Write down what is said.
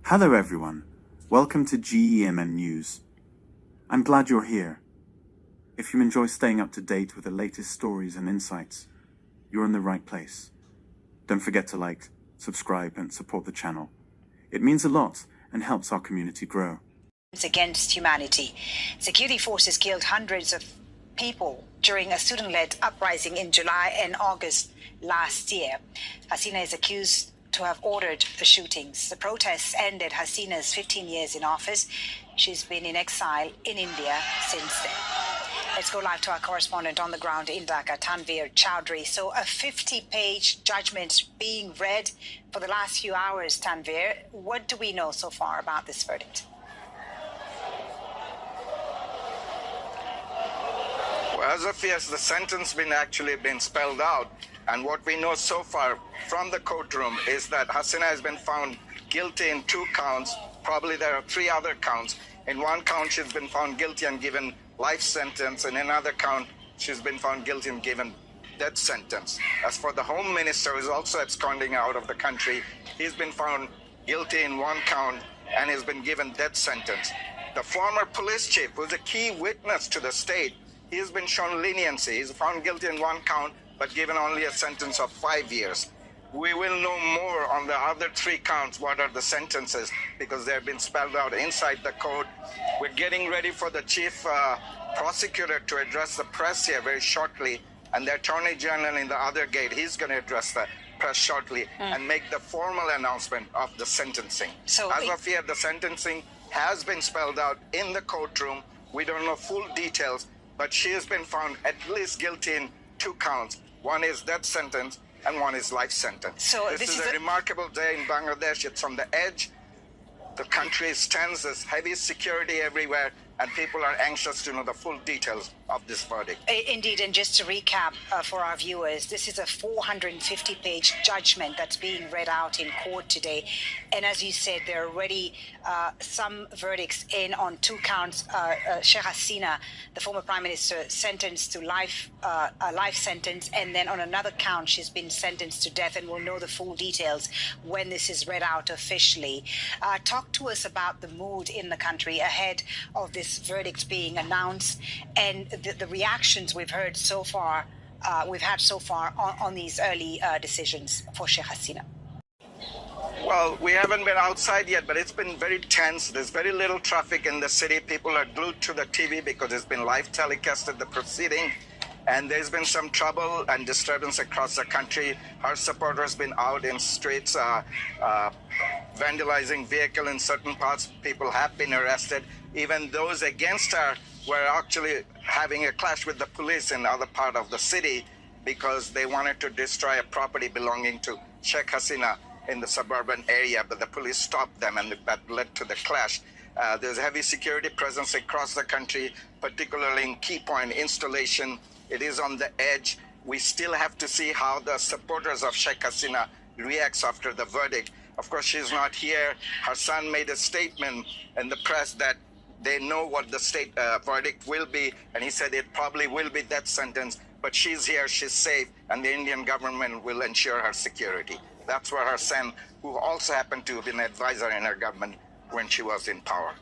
Hello everyone, welcome to GEMN News. I'm glad you're here. If you enjoy staying up to date with the latest stories and insights, you're in the right place. Don't forget to like, subscribe and support the channel. It means a lot and helps our community grow. Against humanity. Security forces killed hundreds of people during a student-led uprising in July and August last year. Hasina is accused to have ordered the shootings. The protests ended Hasina's 15 years in office. She's been in exile in India since then. Let's go live to our correspondent on the ground in Dhaka, Tanveer Chowdhury. So a 50-page judgment being read for the last few hours, Tanveer. What do we know so far about this verdict? As of yes, the sentence been spelled out, and what we know so far from the courtroom is that Hasina has been found guilty in 2 counts. Probably there are 3 other counts. In 1 count, she's been found guilty and given life sentence, and in another count, she's been found guilty and given death sentence. As for the Home Minister, who is also absconding out of the country, he's been found guilty in 1 count and has been given death sentence. The former police chief, who's a key witness to the state, he has been shown leniency. He's found guilty in 1 count, but given only a sentence of 5 years. We will know more on the other 3 counts, what are the sentences, because they've been spelled out inside the code. We're getting ready for the chief prosecutor to address the press here very shortly, and the attorney general in the other gate, he's going to address the press shortly and make the formal announcement of the sentencing. So as of yet, the sentencing has been spelled out in the courtroom. We don't know full details, but she has been found at least guilty in 2 counts. 1 is death sentence and 1 is life sentence. So this is a remarkable day in Bangladesh. It's on the edge. The country is tense. There's heavy security everywhere, and people are anxious to know the full details of this verdict. Indeed, and just to recap for our viewers, this is a 450-page judgment that's being read out in court today. And as you said, there are already some verdicts in on 2 counts. Sheikh Hasina, the former prime minister, sentenced to a life sentence, and then on another count, she's been sentenced to death, and we'll know the full details when this is read out officially. Talk to us about the mood in the country ahead of this verdict being announced and the reactions we've heard so far, on these early decisions for Sheikh Hasina. Well, we haven't been outside yet, but it's been very tense. There's very little traffic in the city. People are glued to the TV because it's been live telecasted, the proceeding. And there's been some trouble and disturbance across the country. Her supporters been out in streets, vandalizing vehicle in certain parts. People have been arrested. Even those against her were actually having a clash with the police in other part of the city because they wanted to destroy a property belonging to Sheikh Hasina in the suburban area, but the police stopped them, and that led to the clash. There's heavy security presence across the country, particularly in key point installation. It is on the edge. We still have to see how the supporters of Sheikh Hasina reacts after the verdict. Of course, she's not here. Her son made a statement in the press that they know what the state verdict will be, and he said it probably will be death sentence, but she's here, she's safe, and the Indian government will ensure her security. That's what her son, who also happened to have been an advisor in her government when she was in power.